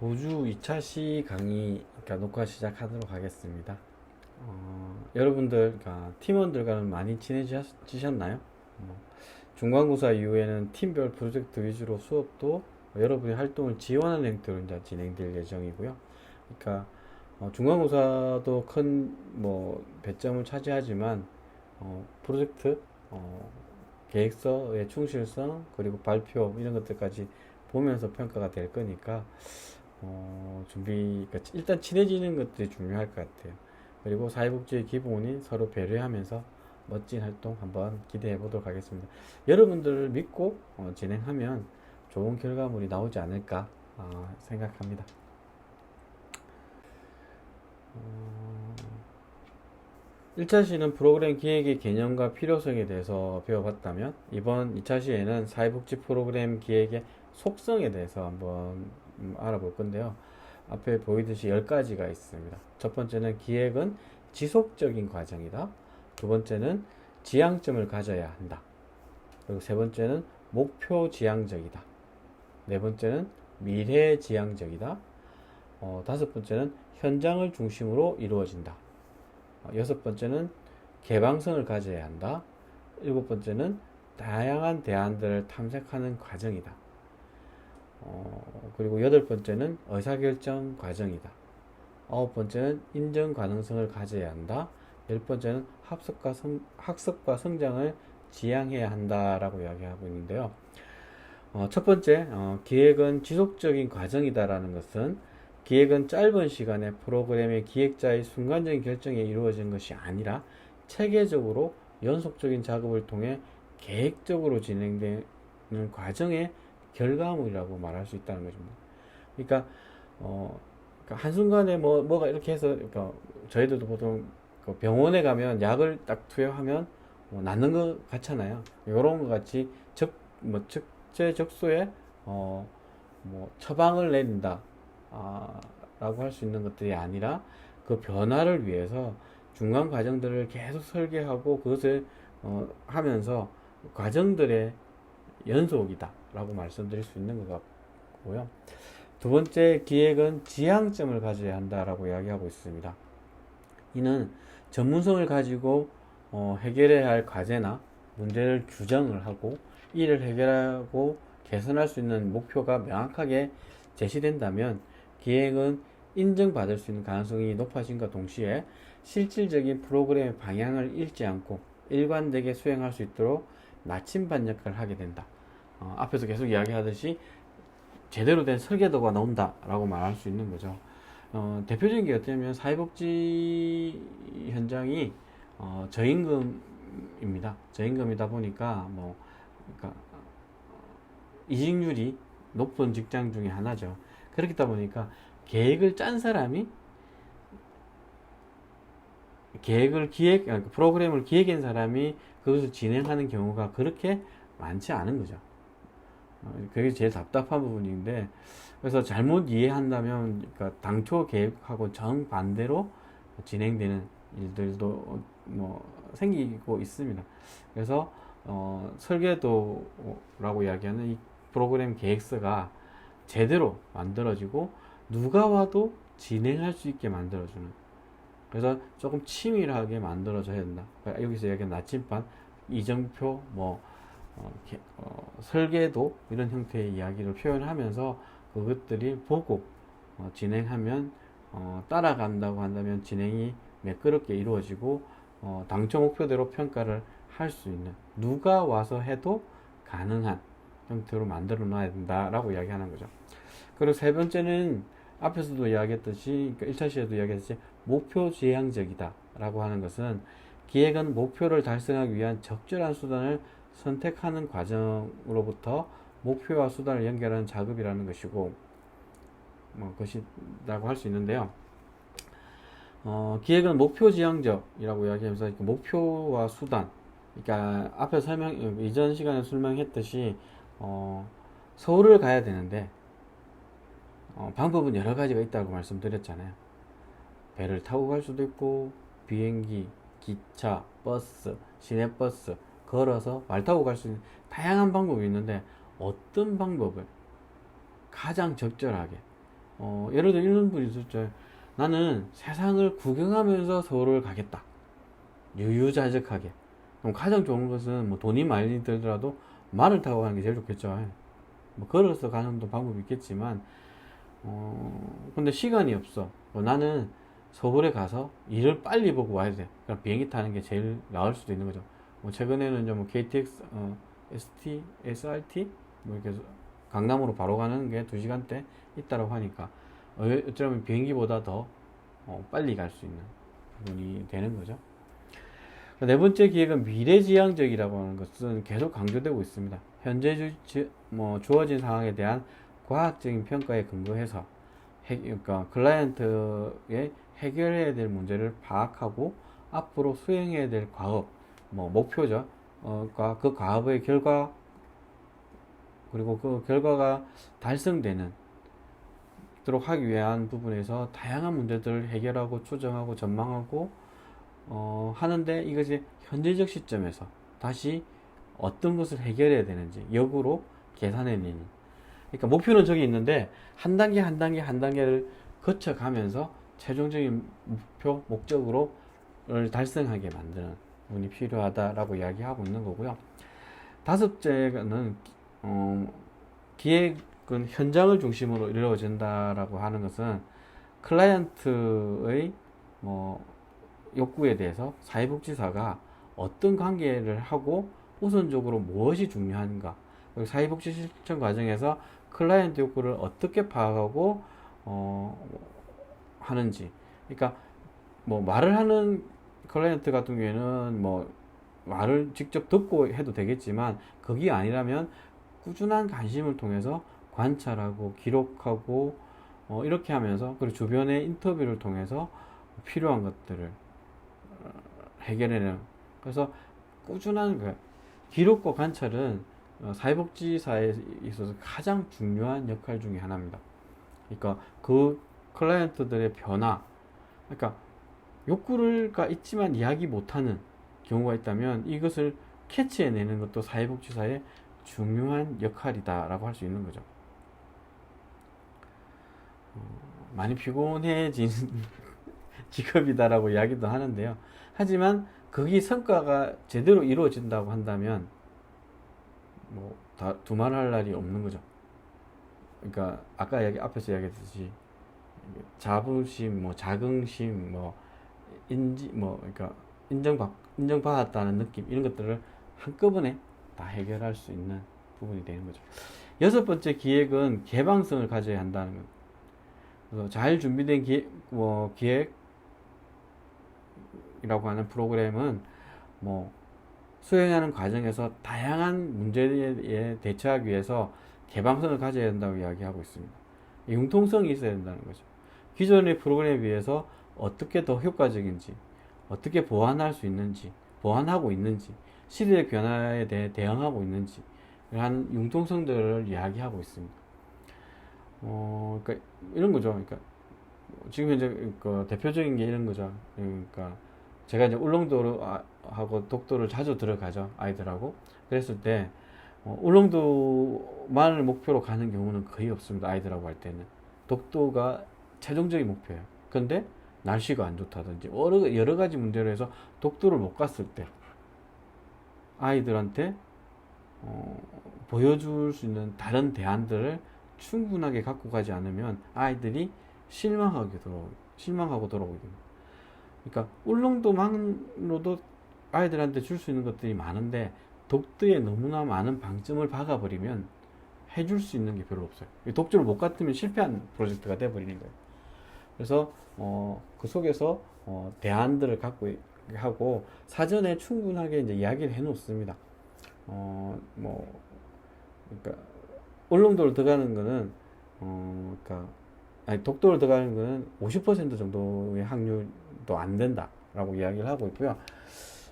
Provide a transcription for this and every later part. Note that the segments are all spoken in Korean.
도주 2차 시 강의 녹화 시작하도록 하겠습니다. 여러분들, 팀원들과는 많이 친해지셨나요? 중간고사 이후에는 팀별 프로젝트 위주로 수업도 여러분의 활동을 지원하는 형태로 이제 진행될 예정이고요. 그러니까 중간고사도 큰 배점을 차지하지만 프로젝트, 계획서의 충실성, 그리고 발표 이런 것들까지 보면서 평가가 될 거니까 그러니까 일단 친해지는 것들이 중요할 것 같아요. 그리고 사회복지의 기본인 서로 배려하면서 멋진 활동 한번 기대해 보도록 하겠습니다. 여러분들을 믿고 진행하면 좋은 결과물이 나오지 않을까 생각합니다. 1차 시는 프로그램 기획의 개념과 필요성에 대해서 배워봤다면, 이번 2차 시에는 사회복지 프로그램 기획의 속성에 대해서 한번 알아볼 건데요. 앞에 보이듯이 10가지가 있습니다. 첫 번째는 기획은 지속적인 과정이다. 두 번째는 지향점을 가져야 한다. 그리고 세 번째는 목표 지향적이다. 네 번째는 미래 지향적이다. 다섯 번째는 현장을 중심으로 이루어진다. 여섯 번째는 개방성을 가져야 한다. 일곱 번째는 다양한 대안들을 탐색하는 과정이다. 그리고 여덟 번째는 의사결정 과정이다. 아홉 번째는 인정 가능성을 가져야 한다. 열 번째는 학습과 성장을 지향해야 한다라고 이야기하고 있는데요. 첫 번째, 기획은 지속적인 과정이다라는 것은 기획은 짧은 시간에 프로그램의 기획자의 순간적인 결정에 이루어진 것이 아니라 체계적으로 연속적인 작업을 통해 계획적으로 진행되는 과정의 결과물이라고 말할 수 있다는 것입니다. 그러니까, 한순간에 뭐가 이렇게 해서, 저희들도 보통 병원에 가면 약을 딱 투여하면 낫는 것 같잖아요. 이런 것 같이 적재적소에, 처방을 내린다. 라고 할 수 있는 것들이 아니라 그 변화를 위해서 중간 과정들을 계속 설계하고 그것을 하면서 과정들의 연속이다 라고 말씀드릴 수 있는 것 같고요. 두 번째, 기획은 지향점을 가져야 한다라고 이야기하고 있습니다. 이는 전문성을 가지고 해결해야 할 과제나 문제를 규정을 하고 이를 해결하고 개선할 수 있는 목표가 명확하게 제시된다면 기획은 인정받을 수 있는 가능성이 높아진과 동시에 실질적인 프로그램의 방향을 잃지 않고 일관되게 수행할 수 있도록 나침반 역할을 하게 된다. 앞에서 계속 이야기하듯이 제대로 된 설계도가 나온다 라고 말할 수 있는 거죠. 대표적인 게 어쩌면 사회복지 현장이 저임금입니다. 저임금이다 보니까 그러니까 이직률이 높은 직장 중에 하나죠. 그렇다 보니까 계획을 짠 사람이 프로그램을 기획한 사람이 그것을 진행하는 경우가 그렇게 많지 않은 거죠. 그게 제일 답답한 부분인데, 그래서 잘못 이해한다면, 그러니까 당초 계획하고 정반대로 진행되는 일들도 생기고 있습니다. 그래서 설계도라고 이야기하는 이 프로그램 계획서가 제대로 만들어지고 누가 와도 진행할 수 있게 만들어주는, 그래서 조금 치밀하게 만들어져야 된다. 여기서 이야기하는 나침반, 이정표, 설계도 이런 형태의 이야기를 표현하면서 그것들이 보고 진행하면 따라간다고 한다면 진행이 매끄럽게 이루어지고 당초 목표대로 평가를 할 수 있는, 누가 와서 해도 가능한 형태로 만들어 놔야 된다라고 이야기하는 거죠. 그리고 세 번째는 앞에서도 이야기했듯이, 1차시에도 이야기했듯이 목표 지향적이다 라고 하는 것은 기획은 목표를 달성하기 위한 적절한 수단을 선택하는 과정으로부터 목표와 수단을 연결하는 작업이라는 것이고, 것이라고 할 수 있는데요. 기획은 목표 지향적이라고 이야기하면서 목표와 수단, 그러니까 앞에 이전 시간에 설명했듯이 서울을 가야 되는데 방법은 여러 가지가 있다고 말씀드렸잖아요. 배를 타고 갈 수도 있고 비행기, 기차, 버스, 시내버스, 걸어서 말 타고 갈 수 있는 다양한 방법이 있는데 어떤 방법을 가장 적절하게 예를 들어 이런 분이 있었죠. 나는 세상을 구경하면서 서울을 가겠다. 유유자적하게. 그럼 가장 좋은 것은 뭐 돈이 많이 들더라도 말을 타고 가는 게 제일 좋겠죠. 뭐 걸어서 가는 도 방법이 있겠지만, 근데 시간이 없어. 나는 서울에 가서 일을 빨리 보고 와야 돼. 그럼 비행기 타는 게 제일 나을 수도 있는 거죠. 뭐 최근에는 이제 뭐 KTX, ST, SRT 뭐 이렇게 강남으로 바로 가는 게 2시간대 있다라고 하니까 어쩌면 비행기보다 더 빨리 갈 수 있는 부분이 되는 거죠. 네 번째 기획은 미래지향적이라고 하는 것은 계속 강조되고 있습니다. 현재 주어진 상황에 대한 과학적인 평가에 근거해서 그러니까 클라이언트의 해결해야 될 문제를 파악하고 앞으로 수행해야 될 과업, 뭐 목표죠. 그 과업의 결과 그리고 그 결과가 달성되는 도록 하기 위한 부분에서 다양한 문제들을 해결하고 추정하고 전망하고 하는데 이것이 현재적 시점에서 다시 어떤 것을 해결해야 되는지 역으로 계산해내는. 그러니까 목표는 저기 있는데 한 단계 한 단계 한 단계를 거쳐가면서 최종적인 목표 목적으로를 달성하게 만드는 부분이 필요하다라고 이야기하고 있는 거고요. 다섯째는 기획은 현장을 중심으로 이루어진다라고 하는 것은 클라이언트의 뭐 욕구에 대해서 사회복지사가 어떤 관계를 하고 우선적으로 무엇이 중요한가, 그리고 사회복지 실천 과정에서 클라이언트 욕구를 어떻게 파악하고 하는지. 그러니까 뭐 말을 하는 클라이언트 같은 경우에는 뭐 말을 직접 듣고 해도 되겠지만 그게 아니라면 꾸준한 관심을 통해서 관찰하고 기록하고 이렇게 하면서 그리고 주변의 인터뷰를 통해서 필요한 것들을 해결해내는. 그래서 꾸준한 기록과 관찰은 사회복지사에 있어서 가장 중요한 역할 중에 하나입니다. 그러니까 그 클라이언트들의 변화, 그러니까 욕구가 있지만 이야기 못하는 경우가 있다면 이것을 캐치해내는 것도 사회복지사의 중요한 역할이다라고 할 수 있는 거죠. 많이 피곤해진 직업이다라고 이야기도 하는데요. 하지만 그게 성과가 제대로 이루어진다고 한다면 뭐 다 두말할 날이 없는 거죠. 그러니까 아까 앞에서 이야기했듯이 자부심, 뭐 자긍심, 뭐 인지, 뭐 그러니까 인정받았다는 느낌, 이런 것들을 한꺼번에 다 해결할 수 있는 부분이 되는 거죠. 여섯 번째 기획은 개방성을 가져야 한다는 것. 그래서 잘 준비된 기획이라고 하는 프로그램은 뭐 수행하는 과정에서 다양한 문제에 대처하기 위해서 개방성을 가져야 된다고 이야기하고 있습니다. 융통성이 있어야 된다는 거죠. 기존의 프로그램에 비해서 어떻게 더 효과적인지, 어떻게 보완할 수 있는지, 보완하고 있는지, 시대의 변화에 대해 대응하고 있는지 하는 융통성들을 이야기하고 있습니다. 그러니까 이런 거죠. 그러니까 지금 현재 그 대표적인 게 이런 거죠. 그러니까 제가 이제 울릉도하고 독도를 자주 들어가죠, 아이들하고. 그랬을 때 울릉도만을 목표로 가는 경우는 거의 없습니다, 아이들하고 할 때는. 독도가 최종적인 목표예요. 근데 날씨가 안 좋다든지 여러 가지 문제로 해서 독도를 못 갔을 때 아이들한테 보여줄 수 있는 다른 대안들을 충분하게 갖고 가지 않으면 아이들이 실망하고 돌아오게 됩니다. 그러니까 울릉도만으로도 아이들한테 줄 수 있는 것들이 많은데 독도에 너무나 많은 방점을 박아버리면 해줄 수 있는 게 별로 없어요. 독도를 못 갔으면 실패한 프로젝트가 돼버리는 거예요. 그래서 그 속에서 대안들을 갖고 하고 사전에 충분하게 이제 이야기를 해놓습니다. 뭐 그러니까 울릉도를 들어가는 거는 그러니까 아니 독도를 들어가는 거는 50% 정도의 확률도 안 된다라고 이야기를 하고 있고요.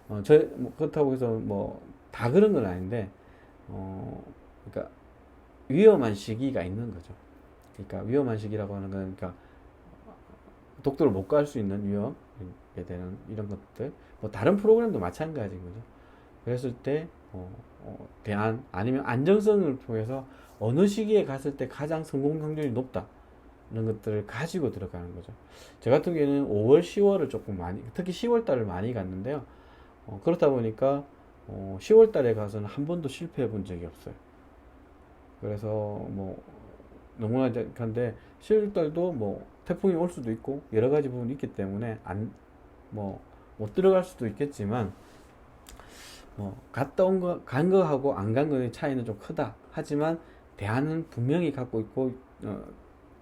뭐 그렇다고 해서 뭐 다 그런 건 아닌데 그러니까 위험한 시기가 있는 거죠. 그러니까 위험한 시기라고 하는 건 그러니까 독도를 못 갈 수 있는 위험에 대한 이런 것들, 뭐 다른 프로그램도 마찬가지인 거죠. 그랬을 때 대안 아니면 안정성을 통해서 어느 시기에 갔을 때 가장 성공 확률이 높다, 이런 것들을 가지고 들어가는 거죠. 저 같은 경우에는 5월, 10월을 조금 많이, 특히 10월 달을 많이 갔는데요. 그렇다 보니까 10월 달에 가서는 한 번도 실패해 본 적이 없어요. 그래서 뭐 너무나 한데 10월 달도 뭐 태풍이 올 수도 있고 여러 가지 부분이 있기 때문에 안 뭐 못 들어갈 수도 있겠지만 뭐 갔다 온 거, 간 거하고 안 간 거의 차이는 좀 크다. 하지만 대안은 분명히 갖고 있고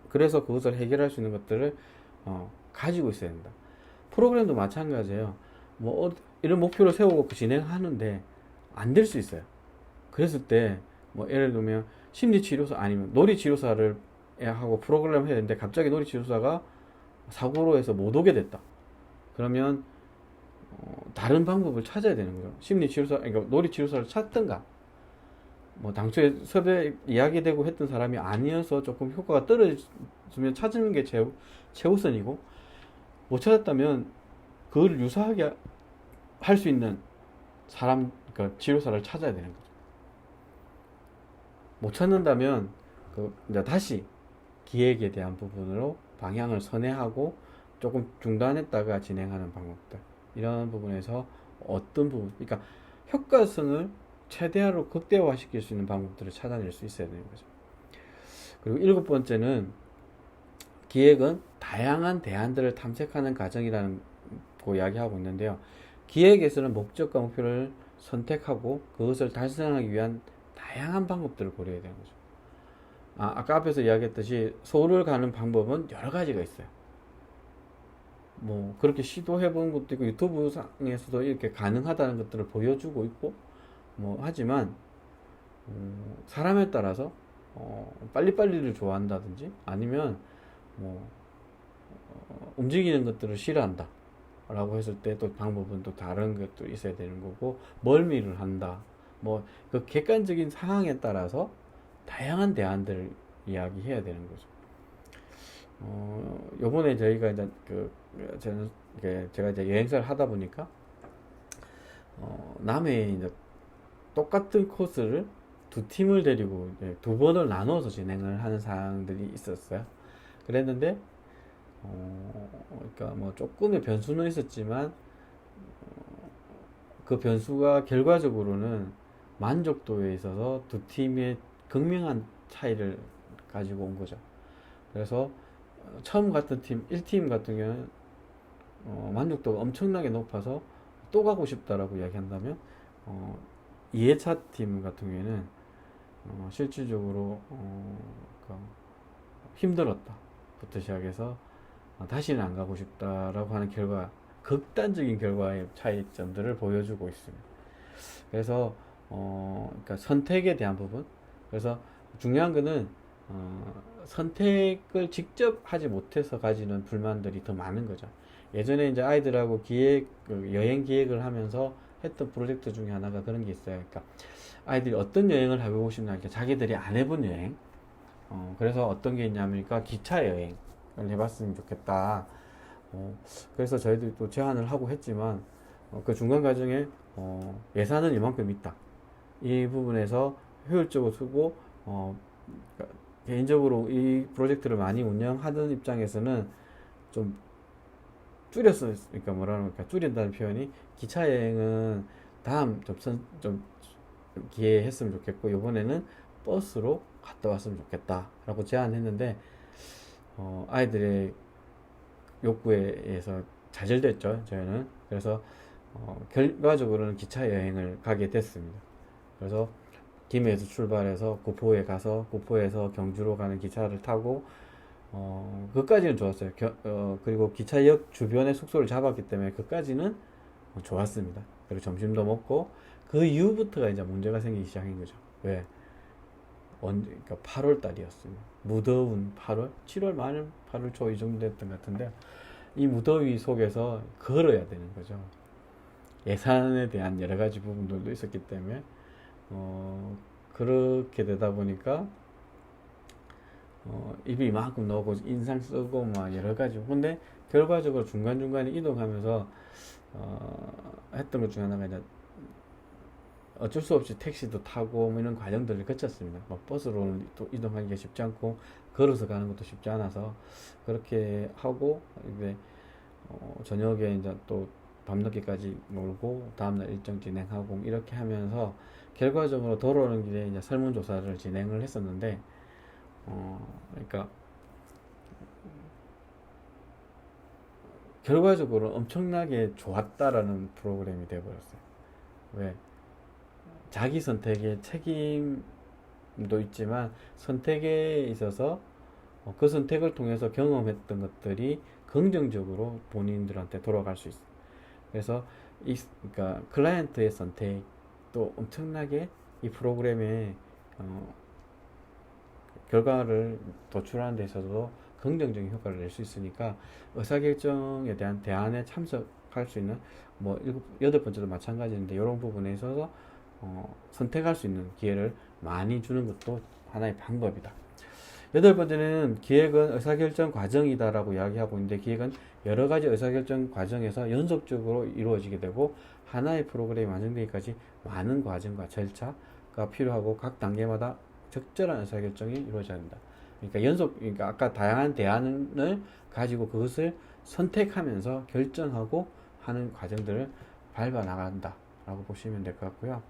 그래서 그것을 해결할 수 있는 것들을 가지고 있어야 된다. 프로그램도 마찬가지예요. 뭐 이런 목표를 세우고 진행하는데 안 될 수 있어요. 그랬을 때 뭐 예를 들면 심리치료사 아니면 놀이치료사를 하고 프로그램을 해야 되는데 갑자기 놀이치료사가 사고로 해서 못 오게 됐다. 그러면 다른 방법을 찾아야 되는 거죠. 심리치료사, 그러니까 놀이치료사를 찾든가 뭐 당초에 섭외 이야기되고 했던 사람이 아니어서 조금 효과가 떨어지면 찾는 게 최우선이고 못 찾았다면 그걸 유사하게 할 수 있는 사람, 그러니까 치료사를 찾아야 되는 거죠. 못 찾는다면 이제 다시 기획에 대한 부분으로 방향을 선회하고 조금 중단했다가 진행하는 방법들 이런 부분에서 어떤 부분, 그러니까 효과성을 최대한으로 극대화시킬 수 있는 방법들을 찾아낼 수 있어야 되는 거죠. 그리고 일곱 번째는 기획은 다양한 대안들을 탐색하는 과정이라는 거 이야기하고 있는데요. 기획에서는 목적과 목표를 선택하고 그것을 달성하기 위한 다양한 방법들을 고려해야 되는 거죠. 아까 앞에서 이야기했듯이 서울을 가는 방법은 여러 가지가 있어요. 뭐 그렇게 시도해 본 것도 있고 유튜브 상에서도 이렇게 가능하다는 것들을 보여주고 있고 뭐 하지만 사람에 따라서 빨리빨리를 좋아한다든지 아니면 뭐 움직이는 것들을 싫어한다 라고 했을 때 또 방법은 또 다른 것도 있어야 되는 거고 멀미를 한다 뭐 그 객관적인 상황에 따라서 다양한 대안들을 이야기해야 되는 거죠. 요번에 저희가 이제 저는 제가 이제 여행사를 하다 보니까 남해에 이제 똑같은 코스를 두 팀을 데리고 두 번을 나눠서 진행을 하는 상황들이 있었어요. 그랬는데 그러니까 뭐 조금의 변수는 있었지만 그 변수가 결과적으로는 만족도에 있어서 두 팀의 극명한 차이를 가지고 온 거죠. 그래서 처음 갔던 팀 1팀 같은 경우는 만족도가 엄청나게 높아서 또 가고 싶다라고 이야기한다면 2회차 팀 같은 경우에는 실질적으로 그러니까 힘들었다 부터 시작해서 다시는 안 가고 싶다라고 하는 결과 극단적인 결과의 차이점들을 보여주고 있습니다. 그래서 그러니까 선택에 대한 부분 그래서 중요한 거는 선택을 직접 하지 못해서 가지는 불만들이 더 많은 거죠. 예전에 이제 아이들하고 여행 기획을 하면서 했던 프로젝트 중에 하나가 그런 게 있어요. 그러니까 아이들이 어떤 여행을 해보고 싶나, 그러니까 자기들이 안 해본 여행. 그래서 어떤 게 있냐면까 기차 여행을 해봤으면 좋겠다. 그래서 저희들이 또 제안을 하고 했지만 그 중간 과정에 예산은 이만큼 있다. 이 부분에서 효율적으로 쓰고 그러니까 개인적으로 이 프로젝트를 많이 운영하던 입장에서는 좀 줄였어요. 그러니까 뭐라니까 줄인다는 표현이 기차 여행은 다음 좀 기회에 했으면 좋겠고 이번에는 버스로 갔다 왔으면 좋겠다라고 제안했는데 아이들의 욕구에 의해서 좌절됐죠. 저희는 그래서 결과적으로는 기차 여행을 가게 됐습니다. 그래서 김해에서 출발해서 구포에 가서 구포에서 경주로 가는 기차를 타고 그까지는 좋았어요. 그리고 기차역 주변에 숙소를 잡았기 때문에 그까지는 좋았습니다. 그리고 점심도 먹고 그 이후부터가 이제 문제가 생기기 시작한 거죠. 왜? 그러니까 8월 달이었습니다. 무더운 8월, 7월 말 8월 초 이 정도 됐던 것 같은데 이 무더위 속에서 걸어야 되는 거죠. 예산에 대한 여러 가지 부분들도 있었기 때문에 그렇게 되다 보니까 입이 이만큼 나오고 인상 쓰고 막 여러 가지. 근데 결과적으로 중간중간에 이동하면서 했던 것 중에 하나가 이제 어쩔 수 없이 택시도 타고 뭐 이런 과정들을 거쳤습니다. 뭐 버스로 또 이동하기가 쉽지 않고 걸어서 가는 것도 쉽지 않아서 그렇게 하고 이제 저녁에 이제 또 밤늦게까지 놀고 다음날 일정 진행하고 이렇게 하면서 결과적으로 돌아오는 길에 이제 설문조사를 진행을 했었는데 그러니까 결과적으로 엄청나게 좋았다라는 프로그램이 되어버렸어요. 왜? 자기 선택의 책임도 있지만 선택에 있어서 그 선택을 통해서 경험했던 것들이 긍정적으로 본인들한테 돌아갈 수 있어요. 그래서 그러니까 클라이언트의 선택도 엄청나게 이 프로그램의 결과를 도출하는 데 있어서도 긍정적인 효과를 낼 수 있으니까 의사결정에 대한 대안에 참석할 수 있는 뭐 여덟 번째도 마찬가지인데 이런 부분에 있어서 선택할 수 있는 기회를 많이 주는 것도 하나의 방법이다. 여덟 번째는 기획은 의사결정 과정이다라고 이야기하고 있는데 기획은 여러 가지 의사결정 과정에서 연속적으로 이루어지게 되고 하나의 프로그램이 완성되기까지 많은 과정과 절차가 필요하고 각 단계마다 적절한 의사결정이 이루어져야 한다. 그러니까 아까 다양한 대안을 가지고 그것을 선택하면서 결정하고 하는 과정들을 밟아 나간다 라고 보시면 될 것 같고요.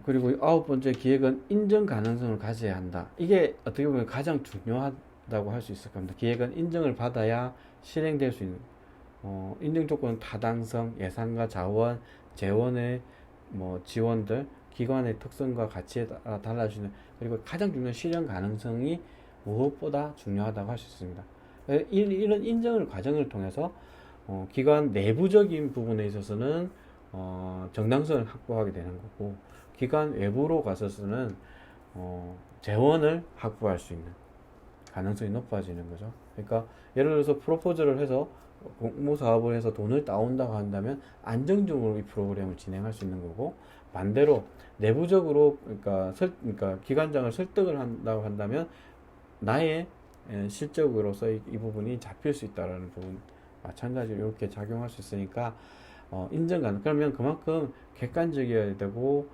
그리고 아홉 번째 기획은 인정 가능성을 가져야 한다. 이게 어떻게 보면 가장 중요하다고 할 수 있을 겁니다. 기획은 인정을 받아야 실행될 수 있는 인증 조건은 타당성, 예산과 자원, 재원의 지원들, 기관의 특성과 가치에 따라 달라지는 그리고 가장 중요한 실현 가능성이 무엇보다 중요하다고 할 수 있습니다. 이런 인정을 과정을 통해서 기관 내부적인 부분에 있어서는 정당성을 확보하게 되는 거고 기관 외부로 가서서는 재원을 확보할 수 있는 가능성이 높아지는 거죠. 그러니까 예를 들어서 프로포즈를 해서 공모 사업을 해서 돈을 따온다고 한다면 안정적으로 이 프로그램을 진행할 수 있는 거고 반대로 내부적으로 그러니까 기관장을 설득을 한다고 한다면 나의 실적으로서 이 부분이 잡힐 수 있다라는 부분 마찬가지로 이렇게 작용할 수 있으니까 인정 가능 그러면 그만큼 객관적이어야 되고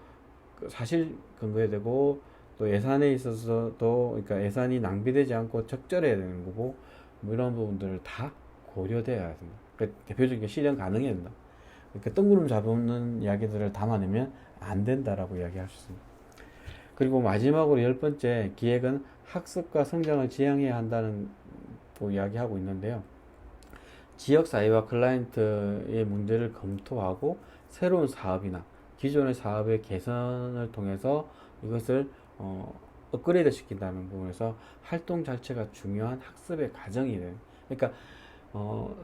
사실 근거해야 되고 또 예산에 있어서도 그러니까 예산이 낭비되지 않고 적절해야 되는 거고 이런 부분들을 다 고려돼야 된다. 그러니까 대표적인 게 실현 가능해야 된다. 그러니까 뜬구름 잡는 이야기들을 담아내면 안 된다라고 이야기할 수 있습니다. 그리고 마지막으로 열 번째 기획은 학습과 성장을 지향해야 한다는 이야기하고 있는데요. 지역사회와 클라이언트의 문제를 검토하고 새로운 사업이나 기존의 사업의 개선을 통해서 이것을 업그레이드 시킨다는 부분에서 활동 자체가 중요한 학습의 과정이 돼요. 그러니까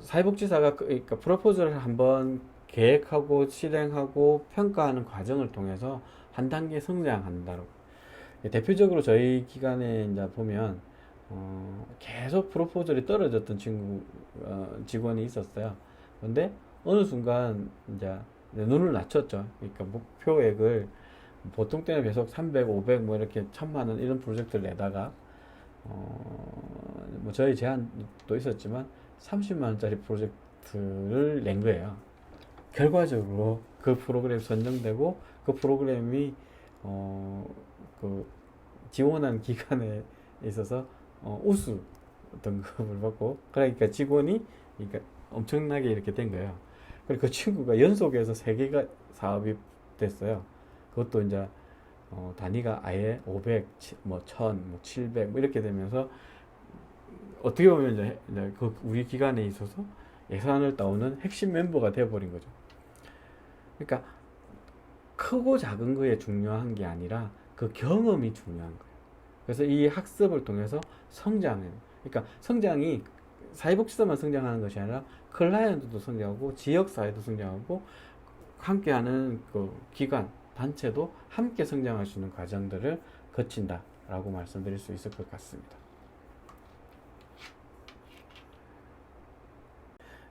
사회복지사가 그러니까 프로포즈를 한번 계획하고 실행하고 평가하는 과정을 통해서 한 단계 성장한다고. 대표적으로 저희 기관에 이제 보면 계속 프로포즈를 떨어졌던 직원이 있었어요. 근데 어느 순간 이제 눈을 낮췄죠. 그러니까 목표액을 보통 때는 계속 300, 500 뭐 이렇게 1000만 원 이런 프로젝트를 내다가 저희 제안도 있었지만 30만 원짜리 프로젝트를 낸 거예요. 결과적으로 그 프로그램이 선정되고 그 프로그램이 그 지원한 기관에 있어서 우수 등급을 받고 그러니까 직원이 그러니까 엄청나게 이렇게 된 거예요. 그리고 그 친구가 연속해서 3개가 사업이 됐어요. 그것도 이제 단위가 아예 500, 1000, 700 이렇게 되면서 어떻게 보면 이제 그 우리 기관에 있어서 예산을 따오는 핵심 멤버가 되어버린 거죠. 그러니까 크고 작은 거에 중요한 게 아니라 그 경험이 중요한 거예요. 그래서 이 학습을 통해서 성장해요. 그러니까 성장이 사회복지사만 성장하는 것이 아니라 클라이언트도 성장하고 지역사회도 성장하고 함께하는 그 기관, 단체도 함께 성장할 수 있는 과정들을 거친다 라고 말씀드릴 수 있을 것 같습니다.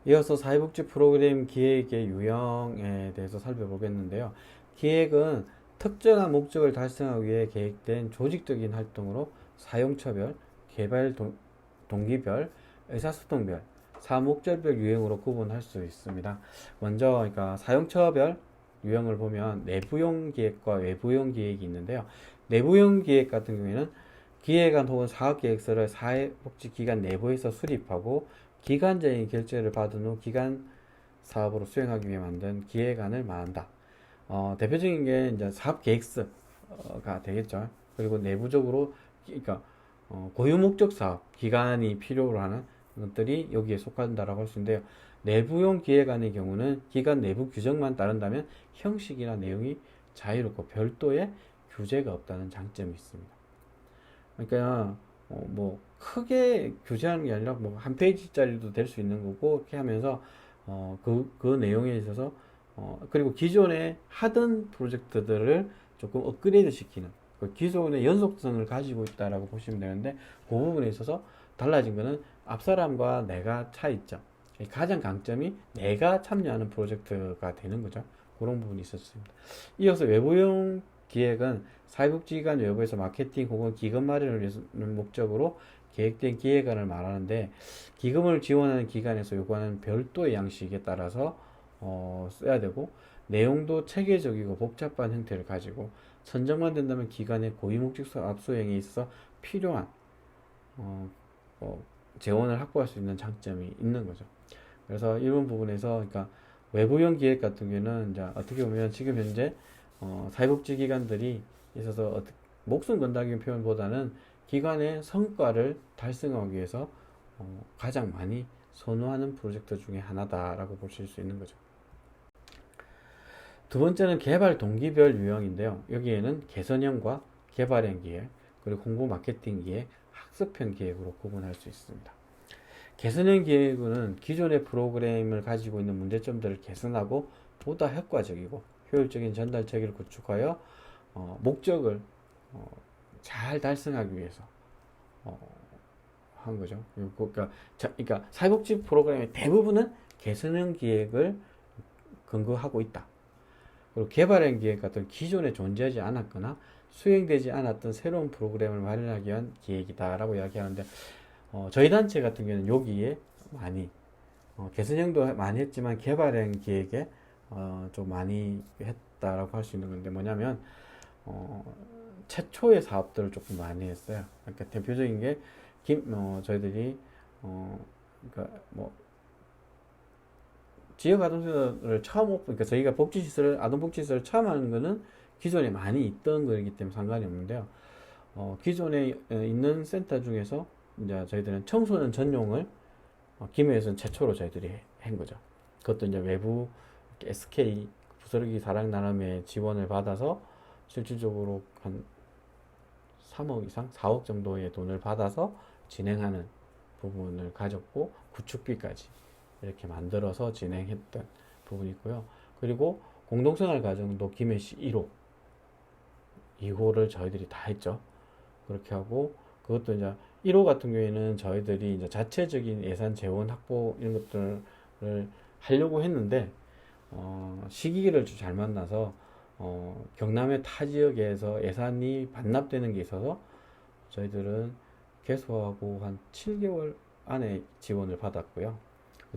이어서 사회복지 프로그램 기획의 유형에 대해서 살펴보겠는데요. 기획은 특정한 목적을 달성하기 위해 계획된 조직적인 활동으로 사용처별, 개발 동기별, 의사소통별, 사목적별 유형으로 구분할 수 있습니다. 먼저 그러니까 사용처별 유형을 보면 내부용 기획과 외부용 기획이 있는데요. 내부용 기획 같은 경우에는 기획안 혹은 사업계획서를 사회복지기관 내부에서 수립하고 기간적인 결제를 받은 후 기간 사업으로 수행하기 위해 만든 기획안을 말한다. 대표적인 게 이제 사업계획서가 되겠죠. 그리고 내부적으로 그러니까 고유 목적 사업 기간이 필요로 하는 것들이 여기에 속한다라고 할 수 있는데요. 내부용 기획안의 경우는 기관 내부 규정만 따른다면 형식이나 내용이 자유롭고 별도의 규제가 없다는 장점이 있습니다. 그러니까 뭐 크게 규제하는 게 아니라 뭐 한 페이지짜리도 될 수 있는 거고 이렇게 하면서 그 내용에 있어서 그리고 기존에 하던 프로젝트들을 조금 업그레이드 시키는 그 기존의 연속성을 가지고 있다라고 보시면 되는데 그 부분에 있어서 달라진 거는 앞 사람과 내가 차이점. 가장 강점이 내가 참여하는 프로젝트가 되는 거죠. 그런 부분이 있었습니다. 이어서 외부용 기획은 사회복지기관 외부에서 마케팅 혹은 기금 마련을 위한 목적으로 계획된 기획안을 말하는데 기금을 지원하는 기관에서 요구하는 별도의 양식에 따라서 써야 되고 내용도 체계적이고 복잡한 형태를 가지고 선정만 된다면 기관의 고유목적 사업 수행에 있어서 필요한 어, 재원을 확보할 수 있는 장점이 있는 거죠. 그래서 이런 부분에서 그러니까 외부형 기획 같은 경우는 이제 어떻게 보면 지금 현재 사회복지기관들이 있어서 목숨 건다는 표현보다는 기관의 성과를 달성하기 위해서 가장 많이 선호하는 프로젝트 중에 하나다라고 보실 수 있는 거죠. 두 번째는 개발 동기별 유형인데요. 여기에는 개선형과 개발형 기획, 그리고 홍보 마케팅 기획, 학습형 기획으로 구분할 수 있습니다. 개선형 기획은 기존의 프로그램을 가지고 있는 문제점들을 개선하고 보다 효과적이고 효율적인 전달 체계를 구축하여 목적을 잘 달성하기 위해서 한 거죠. 그러니까 사회복지 프로그램의 대부분은 개선형 기획을 근거하고 있다. 그리고 개발형 기획 같은 기존에 존재하지 않았거나 수행되지 않았던 새로운 프로그램을 마련하기 위한 기획이다라고 이야기하는데 저희 단체 같은 경우는 여기에 많이 개선형도 많이 했지만 개발형 기획에 좀 많이 했다라고 할 수 있는 건데 뭐냐면 최초의 사업들을 조금 많이 했어요. 그러니까 대표적인 게 저희들이 그러니까 뭐 지역 아동센터를 처음 그러니까 저희가 아동복지시설을 처음 하는 거는 기존에 많이 있던 거이기 때문에 상관이 없는데요. 기존에 있는 센터 중에서 이제 저희들은 청소년 전용을 김해에서는 최초로 저희들이 한 거죠. 그것도 이제 외부 SK 부스러기 사랑 나눔의 지원을 받아서 실질적으로 한 3억 이상, 4억 정도의 돈을 받아서 진행하는 부분을 가졌고 구축비까지 이렇게 만들어서 진행했던 부분이 있고요. 그리고 공동생활 가정도 김해시 1호, 2호를 저희들이 다 했죠. 그렇게 하고 그것도 이제 1호 같은 경우에는 저희들이 이제 자체적인 예산 재원 확보 이런 것들을 하려고 했는데 시기를 좀 잘 만나서 경남의 타 지역에서 예산이 반납되는 게 있어서 저희들은 개소하고 한 7개월 안에 지원을 받았고요.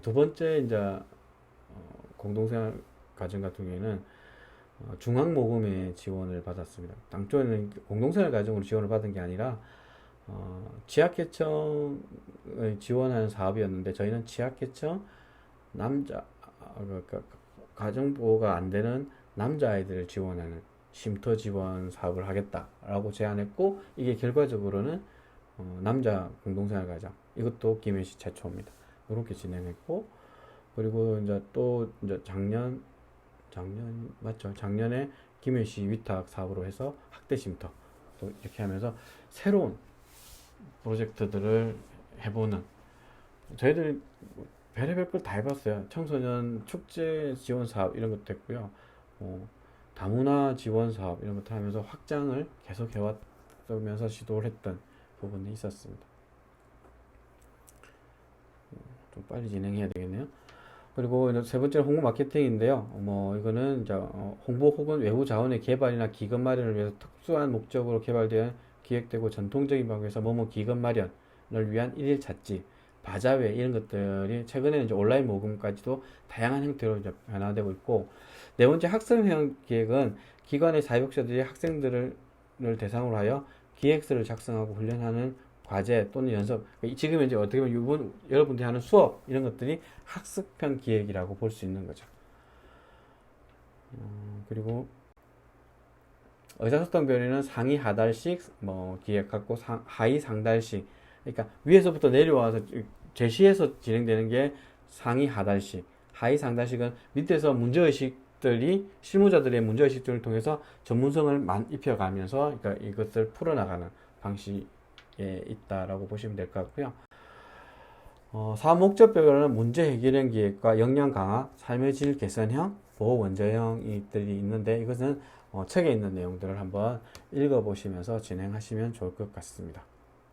두 번째 이제 공동생활 가정 같은 경우에는 중앙모금의 지원을 받았습니다. 당초에는 공동생활 가정으로 지원을 받은 게 아니라 취약계층을 지원하는 사업이었는데 저희는 취약계층 가정보호가 안 되는 남자아이들을 지원하는 쉼터 지원 사업을 하겠다라고 제안했고 이게 결과적으로는 남자 공동생활 가정 이것도 김해시 최초입니다. 이렇게 진행했고 그리고 이제 또 이제 작년 맞죠? 작년에 김해시 위탁 사업으로 해서 학대 쉼터 또 이렇게 하면서 새로운 프로젝트들을 해보는 저희들이 별의별 걸 다 해봤어요. 청소년 축제 지원 사업 이런 것도 했고요. 다문화 지원 사업 이런 것도 하면서 확장을 계속 해왔으면서 시도를 했던 부분이 있었습니다. 좀 빨리 진행해야 되겠네요. 그리고 세 번째는 홍보 마케팅인데요. 이거는 이제 홍보 혹은 외부 자원의 개발이나 기금 마련을 위해서 특수한 목적으로 개발되어 기획되고 전통적인 방법에서 뭐뭐 기금 마련을 위한 일일 찻집, 바자회 이런 것들이 최근에는 이제 온라인 모금까지도 다양한 형태로 이제 변화되고 있고 네 번째 학습형 기획은 기관의 사회복지사들이 학생들을 대상으로 하여 기획서를 작성하고 훈련하는 과제 또는 연습. 지금 이제 어떻게 보면 여러분들이 하는 수업 이런 것들이 학습형 기획이라고 볼 수 있는 거죠. 그리고 의사소통 변이는 상위 하달씩 기획하고 하위 상달씩. 그러니까 위에서부터 내려와서 제시해서 진행되는 게 상위 하달씩. 하위 상달씩은 밑에서 문제의식들이 실무자들의 문제의식들을 통해서 전문성을 입혀가면서 그러니까 이것을 풀어나가는 방식에 있다라고 보시면 될 것 같고요. 사업 목적별로는 문제 해결형 기획과 역량 강화, 삶의 질 개선형, 보호 원저형들이 있는데 이것은 책에 있는 내용들을 한번 읽어보시면서 진행하시면 좋을 것 같습니다.